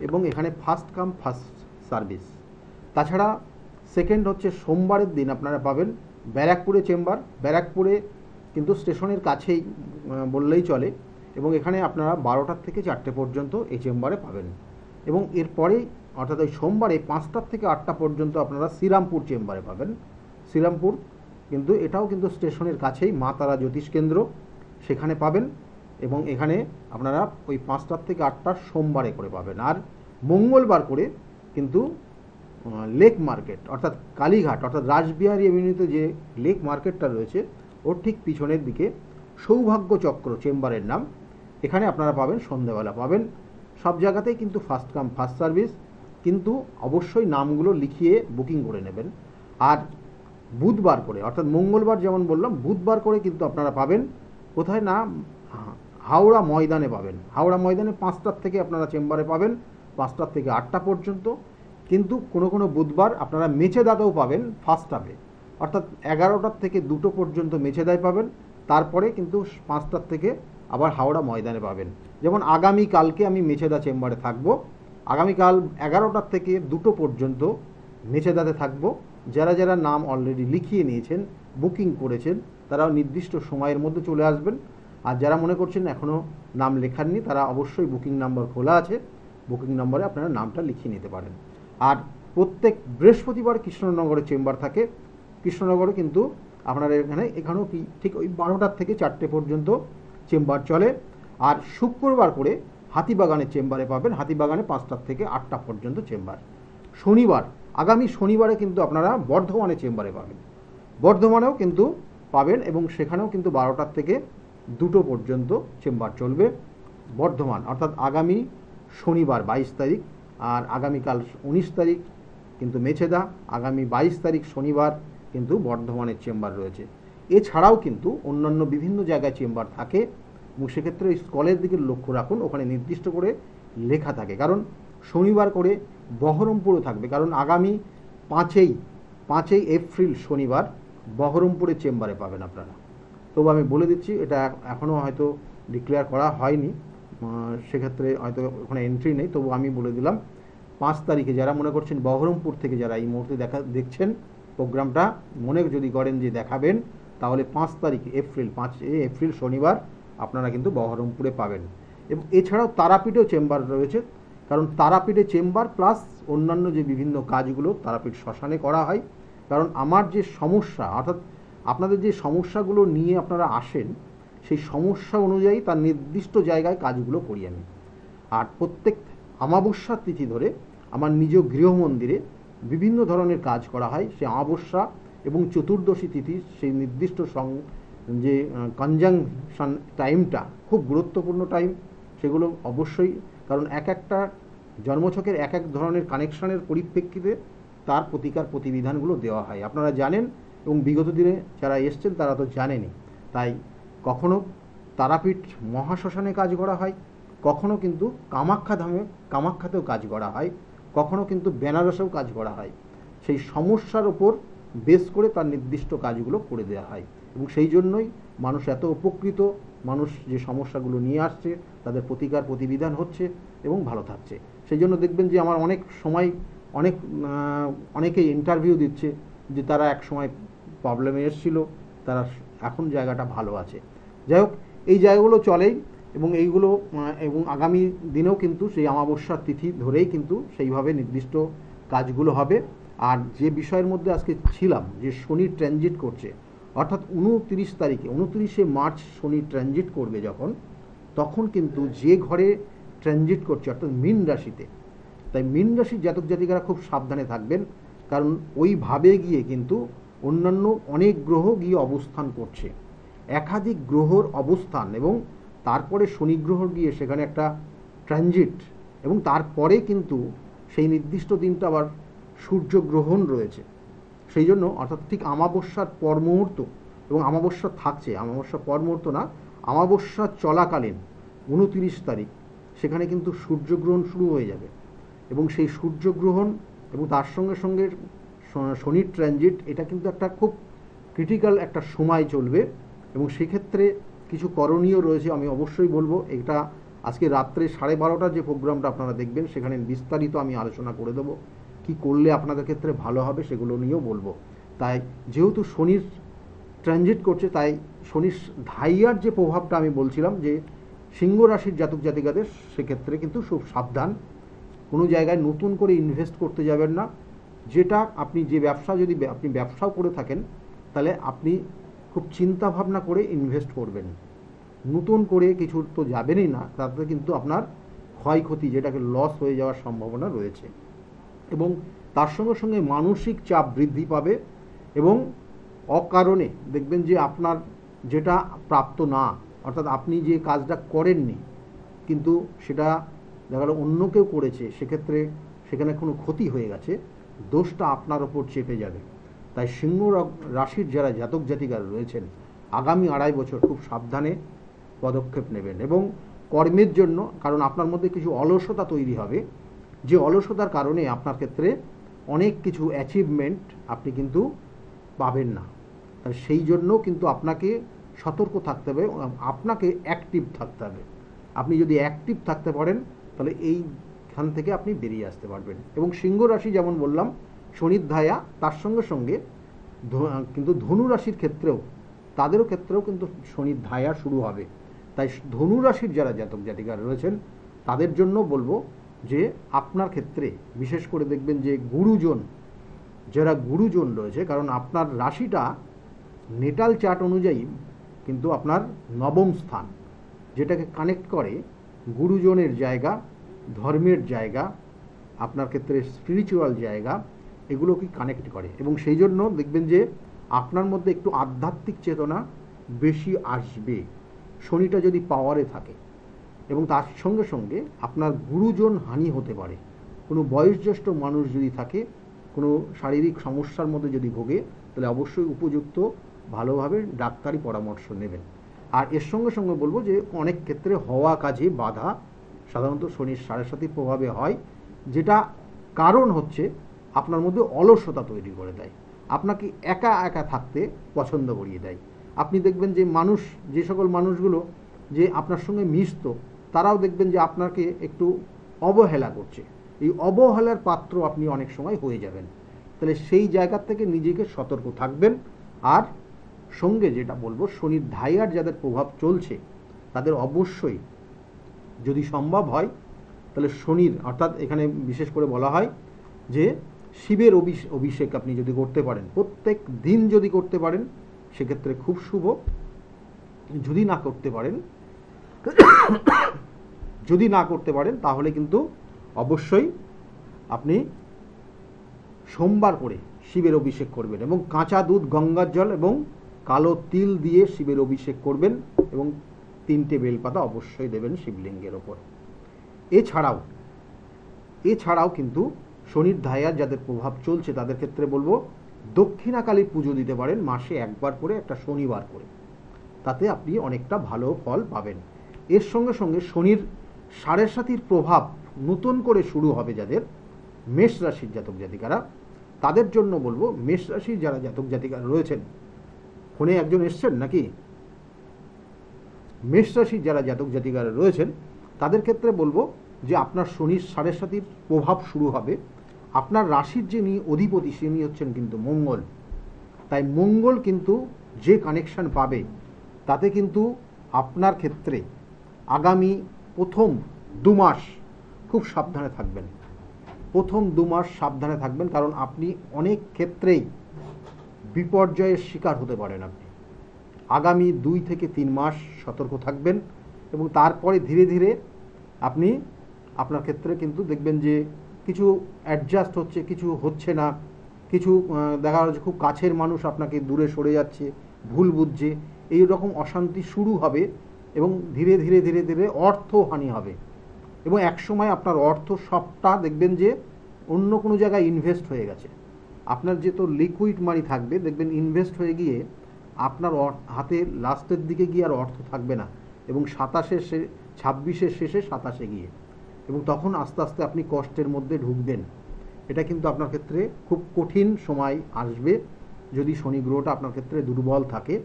এবং এখানে ফার্স্ট কাম ফার্স্ট সার্ভিস। তাছাড়া সেকেন্ড হচ্ছে সোমবারের দিন আপনারা পাবেন ব্যারাকপুরে চেম্বার। ব্যারাকপুরে কিন্তু স্টেশনের কাছেই বললেই চলে, এবং এখানে আপনারা 12টা থেকে 4টে পর্যন্ত এই চেম্বারে পাবেন। এবং এরপরেই অর্থাৎ ওই সোমবারে 5টা থেকে 8টা পর্যন্ত আপনারা শ্রীরামপুর চেম্বারে পাবেন। শ্রীরামপুর কিন্তু এটাও কিন্তু স্টেশনের কাছেই, মা তারা জ্যোতিষ কেন্দ্র, সেখানে পাবেন। এবং এখানে আপনারা ওই 5টা থেকে 8টা সোমবারে করে পাবেন। আর মঙ্গলবার করে কিন্তু লেক মার্কেট অর্থাৎ কালীঘাট অর্থাৎ রাসবিহারী এভিনিউতে যে লেক মার্কেটটা রয়েছে, ওর ঠিক পিছনের দিকে সৌভাগ্য চক্র চেম্বারের নাম, এখানে আপনারা পাবেন, সন্ধ্যাবেলা পাবেন। সব জায়গাতেই কিন্তু ফার্স্ট কাম ফার্স্ট সার্ভিস, কিন্তু অবশ্যই নামগুলো লিখিয়ে বুকিং করে নেবেন। আর বুধবার করে অর্থাৎ মঙ্গলবার যেমন বললাম, বুধবার করে কিন্তু আপনারা পাবেন কোথায় না, হাওড়া ময়দানে পাবেন। হাওড়া ময়দানে 5টার থেকে আপনারা চেম্বারে পাবেন, 5টার থেকে 8টা পর্যন্ত। কিন্তু কোনো বুধবার আপনারা মেচেদাতেও পাবেন ফার্স্ট হাফে, অর্থাৎ 11টার থেকে 2টো পর্যন্ত মেচেদায় পাবেন। তারপরে কিন্তু 5টার থেকে আবার হাওড়া ময়দানে পাবেন। যেমন আগামীকালকে আমি মেচেদা চেম্বারে থাকব, আগামীকাল 11টার থেকে 2টো পর্যন্ত মেচেদাতে থাকব। যারা যারা নাম অলরেডি লিখিয়ে নিয়েছেন, বুকিং করেছেন, তারাও নির্দিষ্ট সময়ের মধ্যে চলে আসবেন। আর যারা মনে করছেন এখনও নাম লেখাননি, তারা অবশ্যই বুকিং নাম্বার খোলা আছে, বুকিং নম্বরে আপনারা নামটা লিখিয়ে নিতে পারেন। আর প্রত্যেক বৃহস্পতিবার কৃষ্ণনগরে চেম্বার থাকে। কৃষ্ণনগরে কিন্তু আপনারা এখানেও কি ঠিক ওই 12টার থেকে 4টে পর্যন্ত চেম্বার চলে। আর শুক্রবার করে হাতিবাগানের চেম্বারে পাবেন, হাতিবাগানে 5টার থেকে 8টা পর্যন্ত চেম্বার। শনিবার, আগামী শনিবারে কিন্তু আপনারা বর্ধমানে চেম্বারে পাবেন, বর্ধমানেও কিন্তু পাবেন, এবং সেখানেও কিন্তু 12টার থেকে 2টো পর্যন্ত চেম্বার চলবে। বর্ধমান অর্থাৎ আগামী শনিবার 22 তারিখ, আর আগামীকাল 19 তারিখ কিন্তু মেছেদা, আগামী 22 তারিখ শনিবার কিন্তু বর্ধমানের চেম্বার রয়েছে। এছাড়াও কিন্তু অন্যান্য বিভিন্ন জায়গায় চেম্বার থাকে, এবং সেক্ষেত্রে ওই স্কলের দিকে লক্ষ্য রাখুন, ওখানে নির্দিষ্ট করে লেখা থাকে। কারণ শনিবার করে বহরমপুরও থাকবে, কারণ আগামী 5ই এপ্রিল শনিবার বহরমপুরের চেম্বারে পাবেন আপনারা। তবু আমি বলে দিচ্ছি, এটা এখনও হয়তো ডিক্লেয়ার করা হয়নি, সেক্ষেত্রে হয়তো ওখানে এন্ট্রি নেই, তবু আমি বলে দিলাম 5 তারিখে যারা মনে করছেন বহরমপুর থেকে, যারা এই মুহূর্তে দেখছেন প্রোগ্রামটা, মনে যদি করেন যে দেখাবেন, তাহলে 5 তারিখ এপ্রিল শনিবার আপনারা কিন্তু বহরমপুরে পাবেন। এবং এছাড়াও তারাপীঠেও চেম্বার রয়েছে, কারণ তারাপীঠে চেম্বার প্লাস অন্যান্য যে বিভিন্ন কাজগুলো তারাপীঠ শ্মশানে করা হয়, কারণ আমার যে সমস্যা, অর্থাৎ আপনাদের যে সমস্যাগুলো নিয়ে আপনারা আসেন, সেই সমস্যা অনুযায়ী তার নির্দিষ্ট জায়গায় কাজগুলো করি আমি। আর প্রত্যেক অমাবস্যার তিথি ধরে আমার নিজ গৃহমন্দিরে বিভিন্ন ধরনের কাজ করা হয়। সে অমাবস্যা এবং চতুর্দশী তিথির সেই নির্দিষ্ট যে কনজাংশন টাইমটা খুব গুরুত্বপূর্ণ টাইম, সেগুলো অবশ্যই, কারণ এক একটা জন্মছকের এক এক ধরনের কানেকশনের পরিপ্রেক্ষিতে তার প্রতিকার প্রতিবিধানগুলো দেওয়া হয়, আপনারা জানেন, এবং বিগত দিনে যারা এসছেন তারা তো জানেনই। তাই কখনো তারাপীঠ মহাশ্মশানে কাজ করা হয়, কখনো কিন্তু কামাখ্যা ধামে কামাখ্যাতেও কাজ করা হয়, কখনো কিন্তু বেনারসেও কাজ করা হয়। সেই সমস্যার ওপর বেস করে তার নির্দিষ্ট কাজগুলো করে দেওয়া হয়, এবং সেই জন্যই মানুষ এত উপকৃত, মানুষ যে সমস্যাগুলো নিয়ে আসছে তাদের প্রতিকার প্রতিবিধান হচ্ছে এবং ভালো থাকছে। সেই জন্য দেখবেন যে আমার অনেক সময় অনেকেই ইন্টারভিউ দিচ্ছে যে তারা এক সময় প্রবলেমে এসেছিল, তারা এখন জায়গাটা ভালো আছে। যাই হোক, এই জায়গাগুলো চলেই, এবং এইগুলো এবং আগামী দিনেও কিন্তু সেই অমাবস্যার তিথি ধরেই কিন্তু সেইভাবে নির্দিষ্ট কাজগুলো হবে। আর যে বিষয়ের মধ্যে আজকে ছিলাম, যে শনি ট্রানজিট করছে, অর্থাৎ 29 তারিখে 29শে মার্চ শনি ট্রানজিট করবে যখন, তখন কিন্তু যে ঘরে ট্রানজিট করছে অর্থাৎ মীন রাশিতে, তাই মীন রাশির জাতক জাতিকারা খুব সাবধানে থাকবেন, কারণ ওইভাবে গিয়ে কিন্তু অন্যান্য অনেক গ্রহ গিয়ে অবস্থান করছে, একাধিক গ্রহর অবস্থান, এবং তারপরে শনি গ্রহ গিয়ে সেখানে একটা ট্রানজিট, এবং তারপরে কিন্তু সেই নির্দিষ্ট দিনটা আবার সূর্যগ্রহণ রয়েছে। সেই জন্য অর্থাৎ ঠিক অমাবস্যার পর মুহূর্ত, এবং অমাবস্যা থাকছে, অমাবস্যার পর মুহূর্ত না, অমাবস্যা চলাকালীন 29 তারিখ সেখানে কিন্তু সূর্যগ্রহণ শুরু হয়ে যাবে, এবং সেই সূর্যগ্রহণ এবং তার সঙ্গে সঙ্গে শনির ট্রানজিট, এটা কিন্তু একটা খুব ক্রিটিক্যাল একটা সময় চলবে, এবং সেক্ষেত্রে কিছু করণীয় রয়েছে, আমি অবশ্যই বলবো। এটা আজকে রাত্রে 12:30 যে প্রোগ্রামটা আপনারা দেখবেন, সেখানে বিস্তারিত আমি আলোচনা করে দেবো, কি করলে আপনাদের ক্ষেত্রে ভালো হবে সেগুলো নিয়েও বলবো। তাই যেহেতু শনির ট্রানজিট করছে, তাই শনির ধাইয়ার যে প্রভাবটা আমি বলছিলাম, যে সিংহ রাশির জাতক জাতিকাদের সেক্ষেত্রে কিন্তু খুব সাবধান, কোনো জায়গায় নতুন করে ইনভেস্ট করতে যাবেন না। যেটা আপনি যে ব্যবসা, যদি আপনি ব্যবসাও করে থাকেন, তাহলে আপনি খুব চিন্তা ভাবনা করে ইনভেস্ট করবেন। নতুন করে কিছু তো যাবেনই না, তাতে কিন্তু আপনার ক্ষয়ক্ষতি, যেটাকে লস হয়ে যাওয়ার সম্ভাবনা রয়েছে, এবং তার সঙ্গে সঙ্গে মানসিক চাপ বৃদ্ধি পাবে, এবং অকারণে দেখবেন যে আপনার যেটা প্রাপ্ত না, অর্থাৎ আপনি যে কাজটা করেননি কিন্তু সেটা দেখা গেল অন্য কেউ করেছে, সেক্ষেত্রে সেখানে কোনো ক্ষতি হয়ে গেছে, দোষটা আপনার ওপর চেপে যাবে। তাই সিংহ রাশির যারা জাতক জাতিকারা রয়েছেন, আগামী 2.5 বছর খুব সাবধানে পদক্ষেপ নেবেন, এবং কর্মের জন্য, কারণ আপনার মধ্যে কিছু অলসতা তৈরি হবে, যে অলসতার কারণে আপনার ক্ষেত্রে অনেক কিছু অ্যাচিভমেন্ট আপনি কিন্তু পাবেন না। তাই সেই জন্য কিন্তু আপনাকে সতর্ক থাকতে হবে, আপনাকে অ্যাক্টিভ থাকতে হবে। আপনি যদি অ্যাক্টিভ থাকতে পারেন, তাহলে এইখান থেকে আপনি বেরিয়ে আসতে পারবেন। এবং সিংহ রাশি যেমন বললাম শনির ধায়া, তার সঙ্গে সঙ্গে কিন্তু ধনু রাশির ক্ষেত্রেও, তাদেরও ক্ষেত্রেও কিন্তু শনির ধায়া শুরু হবে। তাই ধনু রাশির যারা জাতক জাতিকারা রয়েছেন, তাদের জন্য বলবো যে আপনার ক্ষেত্রে বিশেষ করে দেখবেন যে যারা গুরুজন রয়েছে, কারণ আপনার রাশিটা নেটাল চার্ট অনুযায়ী কিন্তু আপনার 9ম স্থান, যেটাকে কানেক্ট করে গুরুজনের জায়গা, ধর্মের জায়গা, আপনার ক্ষেত্রে স্পিরিচুয়াল জায়গা, এগুলোকে কানেক্ট করে, এবং সেই জন্য দেখবেন যে আপনার মধ্যে একটু আধ্যাত্মিক চেতনা বেশি আসবে শনিটা যদি পাওয়ারে থাকে। এবং তার সঙ্গে সঙ্গে আপনার গুরুজন হানি হতে পারে, কোনো বয়োজ্যেষ্ঠ মানুষ যদি থাকে, কোনো শারীরিক সমস্যার মধ্যে যদি ভোগে, তাহলে অবশ্যই উপযুক্ত ভালোভাবে ডাক্তারি পরামর্শ নেবেন। আর এর সঙ্গে সঙ্গে বলবো যে অনেক ক্ষেত্রে হওয়া কাজে বাধা সাধারণত শনির 7.5 প্রভাবে হয়, যেটা কারণ হচ্ছে আপনার মধ্যে অলসতা তৈরি করে দেয়, আপনাকে একা একা থাকতে পছন্দ করিয়ে দেয়। আপনি দেখবেন যে যে সকল মানুষগুলো যে আপনার সঙ্গে মিশত, তারাও দেখবেন যে আপনাকে একটু অবহেলা করছে, এই অবহেলার পাত্র আপনি অনেক সময় হয়ে যাবেন। তাহলে সেই জায়গা থেকে নিজেকে সতর্ক থাকবেন। আর সঙ্গে যেটা বলবো, শনির ধাইয়ার যাদের প্রভাব চলছে, তাদের অবশ্যই যদি সম্ভব হয়, তাহলে শনির, অর্থাৎ এখানে বিশেষ করে বলা হয় যে শিবের অভিষেক আপনি যদি করতে পারেন, প্রত্যেক দিন যদি করতে পারেন সেক্ষেত্রে খুব শুভ। যদি না করতে পারেন তাহলে কিন্তু অবশ্যই আপনি সোমবার করে শিবের অভিষেক করবেন এবং কাঁচা দুধ, গঙ্গার জল এবং কালো তিল দিয়ে শিবের অভিষেক করবেন এবং 3টে বেলপাতা অবশ্যই দেবেন শিবলিঙ্গের ওপর। এছাড়াও কিন্তু শনির ধাইয়ার যাদের প্রভাব চলছে তাদের ক্ষেত্রে বলবো দক্ষিণাকালী পুজো দিতে পারেন মাসে একবার করে, একটা শনিবার করে, তাতে আপনি অনেকটা ভালো ফল পাবেন। এর সঙ্গে সঙ্গে শনির 7.5 প্রভাব নতুন করে শুরু হবে যাদের মেষ রাশির জাতক জাতিকারা, তাদের জন্য বলবো মেষ রাশির যারা জাতক জাতিকারা রয়েছেন, ফোনে একজন এসছেন নাকি? মেষ রাশির যারা জাতক জাতিকারা রয়েছেন তাদের ক্ষেত্রে বলবো যে আপনার শনির 7.5 প্রভাব শুরু হবে। আপনার রাশির যিনি অধিপতি তিনি হচ্ছেন কিন্তু মঙ্গল। তাই মঙ্গল কিন্তু যে কানেকশন পাবে তাতে কিন্তু আপনার ক্ষেত্রে আগামী প্রথম 2 মাস খুব সাবধানে থাকবেন। প্রথম 2 মাস সাবধানে থাকবেন, কারণ আপনি অনেক ক্ষেত্রেই বিপর্যয়ের শিকার হতে পারেন। আপনি আগামী 2 থেকে 3 মাস সতর্ক থাকবেন এবং তারপরে ধীরে ধীরে আপনি আপনার ক্ষেত্রে কিন্তু দেখবেন যে কিছু অ্যাডজাস্ট হচ্ছে, কিছু হচ্ছে না, কিছু দেখা যাচ্ছে খুব কাছের মানুষ আপনাকে দূরে সরে যাচ্ছে, ভুল বুঝছে, এই রকম অশান্তি শুরু হবে এবং ধীরে ধীরে ধীরে ধীরে অর্থহানি হবে এবং একসময় আপনার অর্থ সবটা দেখবেন যে অন্য কোনো জায়গায় ইনভেস্ট হয়ে গেছে। আপনার যে তো লিকুইড মানি থাকবে দেখবেন ইনভেস্ট হয়ে গিয়ে আপনার হাতে লাস্টের দিকে গিয়ে আর অর্থ থাকবে না এবং 26-এর শেষে 27-এ গিয়ে, এবং তখন আস্তে আস্তে আপনি কষ্টের মধ্যে ঢুকবেন। এটা কিন্তু আপনার ক্ষেত্রে খুব কঠিন সময় আসবে। যদি শনি গ্রহটা আপনার ক্ষেত্রে দুর্বল থাকে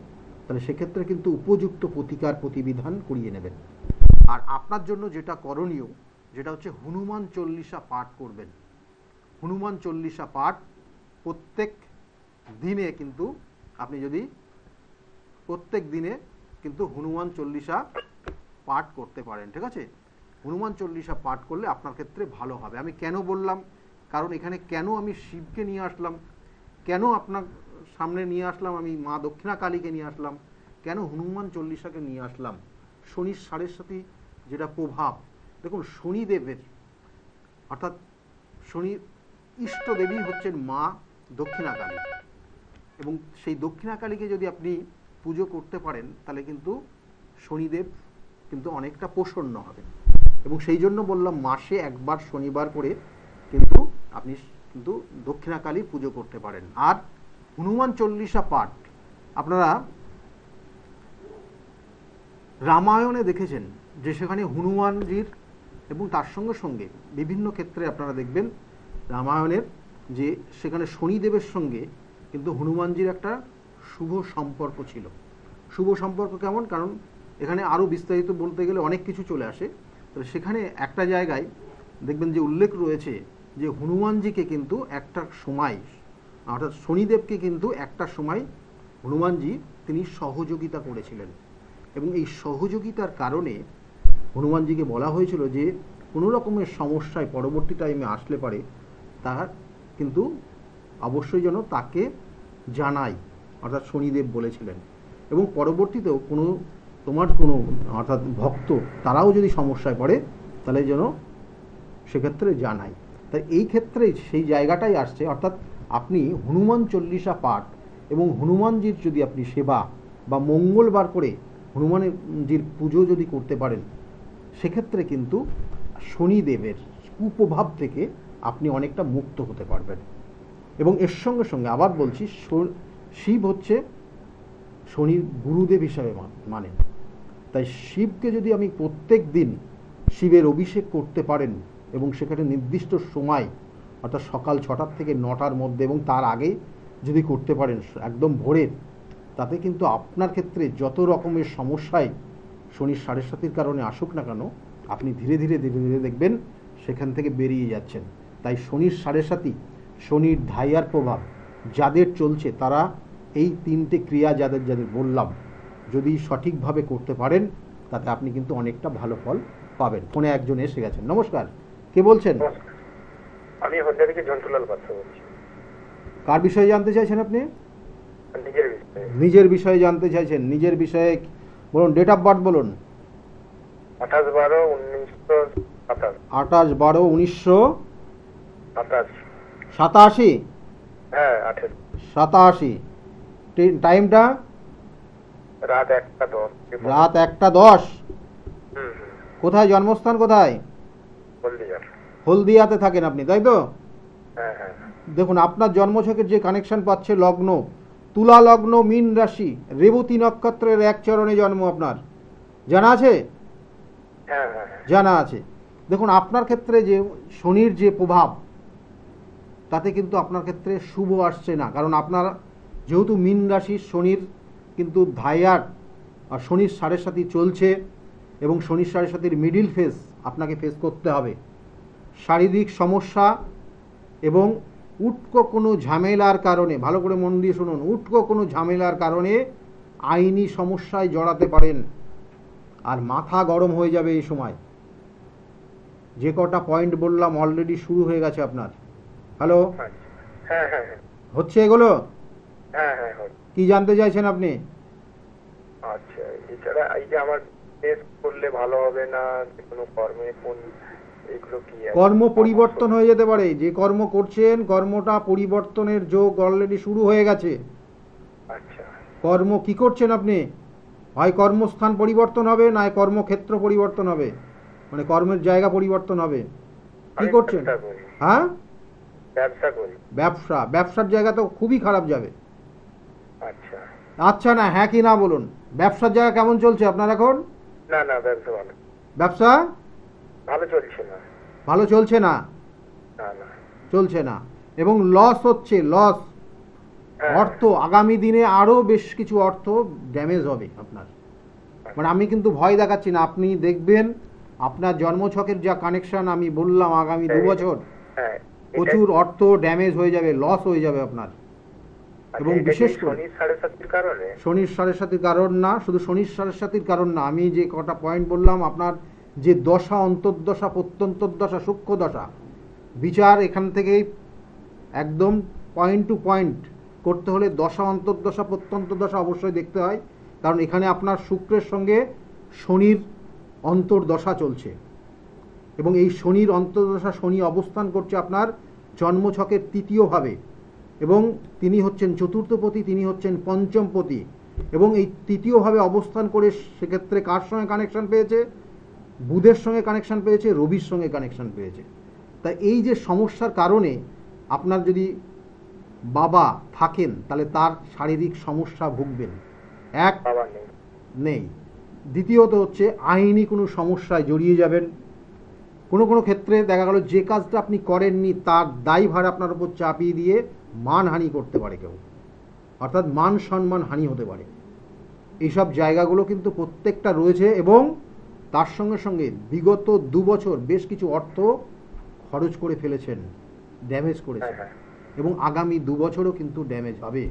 তাহলে সেক্ষেত্রে কিন্তু উপযুক্ত প্রতিকার প্রতিবিধান করিয়ে নেবেন। আর আপনার জন্য যেটা করণীয় যেটা হচ্ছে হনুমান চল্লিশা পাঠ করবেন। হনুমান চল্লিশা পাঠ প্রত্যেক দিনে কিন্তু আপনি যদি প্রত্যেক দিনে কিন্তু হনুমান চল্লিশা পাঠ করতে পারেন, ঠিক আছে? হনুমান চল্লিশা পাঠ করলে আপনার ক্ষেত্রে ভালো হবে। আমি কেন বললাম, কারণ এখানে কেন আমি শিবকে নিয়ে আসলাম, কেন আপনার সামনে নিয়ে আসলাম, আমি মা দক্ষিণা কালীকে নিয়ে আসলাম, কেন হনুমান চল্লিশাকে নিয়ে আসলাম? শনির 7.5 যেটা প্রভাব, দেখুন শনিদেবের অর্থাৎ শনির ইষ্ট দেবী হচ্ছেন মা দক্ষিণা কালী, এবং সেই দক্ষিণা কালীকে যদি আপনি পুজো করতে পারেন তাহলে কিন্তু শনিদেব কিন্তু অনেকটা প্রসন্ন হবে। এবং সেই জন্য বললাম মাসে একবার শনিবার করে কিন্তু আপনি কিন্তু দক্ষিণা কালী পুজো করতে পারেন। আর হনুমান চল্লিশা পাঠ আপনারা রামায়ণে দেখেছেন যে সেখানে হনুমানজির এবং তার সঙ্গে সঙ্গে বিভিন্ন ক্ষেত্রে আপনারা দেখবেন রামায়ণের যে সেখানে শনিদেবের সঙ্গে কিন্তু হনুমানজির একটা শুভ সম্পর্ক ছিল। শুভ সম্পর্ক কেমন? কারণ এখানে আরও বিস্তারিত বলতে গেলে অনেক কিছু চলে আসে। তাহলে সেখানে একটা জায়গায় দেখবেন যে উল্লেখ রয়েছে যে হনুমানজিকে কিন্তু একটা সময় অর্থাৎ শনিদেবকে কিন্তু একটা সময় হনুমানজি তিনি সহযোগিতা করেছিলেন, এবং এই সহযোগিতার কারণে হনুমানজিকে বলা হয়েছিল যে কোনো রকমের সমস্যায় পরবর্তী টাইমে আসলে পারে তার কিন্তু অবশ্যই যেন তাকে জানাই, অর্থাৎ শনিদেব বলেছিলেন। এবং পরবর্তীতেও তোমার কোনো অর্থাৎ ভক্ত তারাও যদি সমস্যায় পড়ে তাহলে যেন সেক্ষেত্রে জানাই। তাই এই ক্ষেত্রে সেই জায়গাটাই আসছে, অর্থাৎ আপনি হনুমান চল্লিশা পাঠ এবং হনুমানজির যদি আপনি সেবা বা মঙ্গলবার করে হনুমানজির পুজো যদি করতে পারেন সেক্ষেত্রে কিন্তু শনিদেবের কুপ্রভাব থেকে আপনি অনেকটা মুক্ত হতে পারবেন। এবং এর সঙ্গে সঙ্গে আবার বলছি, শিব হচ্ছে শনির গুরুদেব হিসাবে মানেন। তাই শিবকে যদি আমি প্রত্যেক দিন শিবের অভিষেক করতে পারেন এবং সেখানে নির্দিষ্ট সময় অর্থাৎ সকাল 6টা থেকে 9টার মধ্যে এবং তার আগে যদি করতে পারেন একদম ভোরের, তাতে কিন্তু আপনার ক্ষেত্রে যত রকমের সমস্যায় শনির 7.5 কারণে আসুক না কেন আপনি ধীরে ধীরে ধীরে ধীরে দেখবেন সেখান থেকে বেরিয়ে যাচ্ছেন। তাই শনির 7.5 শনির ধাইয়ার প্রভাব যাদের চলছে তারা এই 3টে ক্রিয়া যাদের যাদের বললাম যদি সঠিকভাবে করতে পারেন তাতে আপনি কিন্তু অনেকটা ভালো ফল পাবেন। ফোনে একজন এসে গেছেন। নমস্কার, কে বলছেন? আমি হলদিয়া থেকে ঝন্টুলাল পাত্র বলছি। কার বিষয়ে জানতে চাইছেন আপনি? নিজের বিষয়ে। নিজের বিষয়ে জানতে চাইছেন। নিজের বিষয়ে বলুন, ডেট অফ বার্থ বলুন। 28/12/1987। 28/12/1987। হ্যাঁ 28। 87। টাইমটা রাত 1:10। রাত 1:10। হুম। কোথায় জন্মস্থান কোথায়? হলদিয়া। হলদিয়াতে থাকেন আপনি, তাই তো? হ্যাঁ হ্যাঁ। দেখুন, আপনার জন্মছকের যে কানেকশন পাচ্ছে, লগ্ন তুলা লগ্ন, মীন রাশি, রেবতী নক্ষত্রের এক চরণে জন্ম আপনার, জানা আছে? হ্যাঁ হ্যাঁ। জানা আছে। দেখুন, আপনার ক্ষেত্রে যে শনির যে প্রভাব, তাতে কিন্তু আপনার ক্ষেত্রে শুভ আসছে না। কারণ আপনার যেহেতু মীন রাশির শনির কিন্তু ধাইয়ার আর শনির 7.5 চলছে, এবং শনির 7.5 মিডিল ফেজ আপনাকে ফেস করতে হবে। শারীরিক সমস্যা এবং উটকো কোনো ঝামেলার কারণে, ভালো করে মন দিয়ে শুনুন, উটকো কোনো ঝামেলার কারণে আইনি সমস্যায় জড়াতে পারেন। আর মাথা গরম হয়ে যাবে এই সময়। যে কটা পয়েন্ট বললাম অলরেডি শুরু হয়ে গেছে আপনার। হ্যালো, হ্যাঁ হ্যাঁ। হচ্ছে এগুলো? হ্যাঁ হ্যাঁ। কি জানতে চাইছেন আপনি? আচ্ছা, এছাড়া এই যে আমার টেস্ট করলে ভালো হবে না, যে কোনো কর্মে কোন এইগুলো কি আছে? কর্ম পরিবর্তন হয়ে যেতে পারে। যে কর্ম করছেন কর্মটা পরিবর্তনের যোগ অলরেডি শুরু হয়ে গেছে। আচ্ছা। কর্ম কি করছেন আপনি? হয় কর্মস্থান পরিবর্তন হবে, না কর্মক্ষেত্র পরিবর্তন হবে, মানে কর্মের জায়গা পরিবর্তন হবে। কি আমি করছেন? ব্যবসা করি। হ্যাঁ, ব্যবসা করি। ব্যবসার জায়গা তো খুবই খারাপ যাবে। আচ্ছা। আচ্ছা, না হ্যাঁ কি না বলুন। ব্যবসার জায়গা কেমন চলছে আপনার এখন? না না, ব্যবসা ভালো। ব্যবসা ভালো চলছে না। ভালো চলছে না? না না। চলছে না, এবং লস হচ্ছে, লস। হ্যাঁ। অর্থ আগামী দিনে আরো বেশ কিছু অর্থ ড্যামেজ হবে আপনার। মানে আমি কিন্তু ভয় দেখাচ্ছি না, আপনি দেখবেন আপনার জন্মছকের যা কানেকশন আমি বললাম, আগামী 2 বছর হ্যাঁ। প্রচুর অর্থ ড্যামেজ হয়ে যাবে, লস হয়ে যাবে আপনার। এবং বিশেষ করে শনির 7.5 কারণে। শনির 7.5 কারণ না, শুধু শনির 7.5 কারণ না, আমি যে কটা পয়েন্ট বললাম, আপনার যে দশা, অন্তর্দশা, প্রত্যন্তর্দশা, সূক্ষ্ম দশা, বিচার এখান থেকেই একদম পয়েন্ট টু পয়েন্ট করতে হলে দশা, অন্তর্দশা, প্রত্যন্তর্দশা অবশ্যই দেখতে হয়। কারণ এখানে আপনার শুক্রের সঙ্গে শনির অন্তর্দশা চলছে, এবং এই শনির অন্তর্দশা, শনি অবস্থান করছে আপনার জন্মছকের 3য় ভাবে, এবং তিনি হচ্ছেন চতুর্থপতি, তিনি হচ্ছেন পঞ্চমপতি, এবং এই 3য় ভাবে অবস্থান করে সেক্ষেত্রে কার সঙ্গে কানেকশন পেয়েছে? বুধের সঙ্গে কানেকশন পেয়েছে, রবির সঙ্গে কানেকশন পেয়েছে। তাই এই যে সমস্যার কারণে আপনার যদি বাবা থাকেন, তাহলে তার শারীরিক সমস্যা ভুগবেন। এক, বাবা নেই। নেই। দ্বিতীয়ত হচ্ছে আইনি কোনো সমস্যায় জড়িয়ে যাবেন। কোনো কোনো ক্ষেত্রে দেখা গেল যে কাজটা আপনি করেননি তার দায়ভার আপনার উপর চাপিয়ে দিয়ে মানহানি করতে পারে কেউ, অর্থাৎ মান সম্মান হানি হতে পারে। এইসব জায়গাগুলো কিন্তু প্রত্যেকটা রয়েছে, এবং তার সঙ্গে সঙ্গে বিগত 2 বছর বেশ কিছু অর্থ খরচ করে ফেলেছেন, ড্যামেজ করেছেন, এবং আগামী 2 বছরও কিন্তু ড্যামেজ হবে।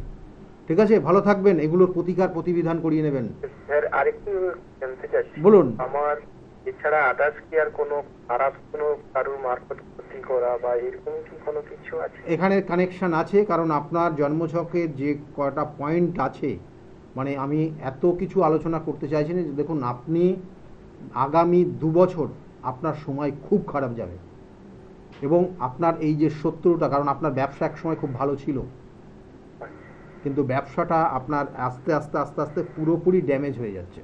ঠিক আছে, ভালো থাকবেন, এগুলোর প্রতিকার প্রতিবিধান করিয়ে নেবেন। স্যার আরেকটু জানতে চাচ্ছি, বলুন। আমার এছাড়া আদার্স কি আর কোনো খারাপ কোনো কারোর মারফত ক্ষতি করা বা এরকম কি কোনো কিছু আছে? এখানে কানেকশন আছে, কারণ আপনার জন্মছকে যে কয়টা পয়েন্ট আছে, মানে আমি এত কিছু আলোচনা করতে চাইছি না। দেখুন, আপনি আগামী 2 বছর আপনার সময় খুব খারাপ যাবে, এবং আপনার এই যে শত্রুটা, কারণ আপনার ব্যবসা এক সময় খুব ভালো ছিল, কিন্তু ব্যবসাটা আপনার আস্তে আস্তে আস্তে আস্তে পুরোপুরি ড্যামেজ হয়ে যাচ্ছে।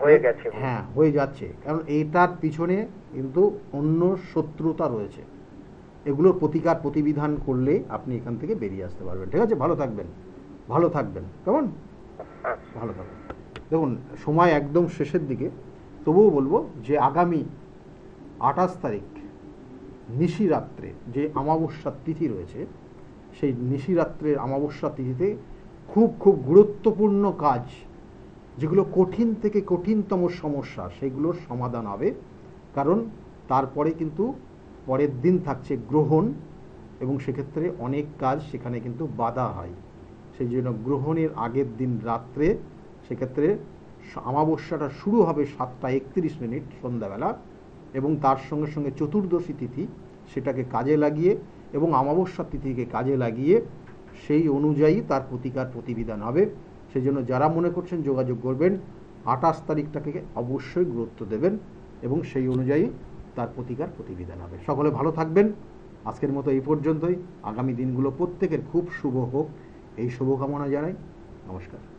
হয়ে গেছে। হ্যাঁ, হয়ে যাচ্ছে, কারণ এইটার পিছনে কিন্তু অন্য শত্রুতা রয়েছে। এগুলোর প্রতিকার প্রতিবিধান করলে আপনি এখান থেকে বেরিয়ে আসতে পারবেন। ঠিক আছে, ভালো থাকবেন, ভালো থাকবেন, কেমন? ভালো থাকবেন। দেখুন, সময় একদম শেষের দিকে, তবুও বলবো যে আগামী 28 তারিখ নিশিরাত্রে যে অমাবস্যার তিথি রয়েছে, সেই নিশিরাত্রের অমাবস্যা তিথিতে খুব খুব গুরুত্বপূর্ণ কাজ, যেগুলো কঠিন থেকে কঠিনতম সমস্যা, সেগুলোর সমাধান হবে। কারণ তারপরে কিন্তু পরের দিন থাকছে গ্রহণ, এবং সেক্ষেত্রে অনেক কাজ সেখানে কিন্তু বাধা হয়। সেই জন্য গ্রহণের আগের দিন রাত্রে, সেক্ষেত্রে অমাবস্যাটা শুরু হবে 7টা 31 মিনিট সন্ধ্যাবেলা, এবং তার সঙ্গে সঙ্গে চতুর্দশী তিথি সেটাকে কাজে লাগিয়ে এবং অমাবস্যা তিথিকে কাজে লাগিয়ে সেই অনুযায়ী তার প্রতিকার প্রতিবিধান হবে। সেই জন্য যারা মনে করছেন যোগাযোগ করবেন, 28 তারিখটাকে অবশ্যই গুরুত্ব দেবেন এবং সেই অনুযায়ী তার প্রতিকার প্রতিবিধান হবে। সকলে ভালো থাকবেন। আজকের মতো এই পর্যন্তই। আগামী দিনগুলো প্রত্যেকের খুব শুভ হোক, এই শুভকামনা জানাই। নমস্কার।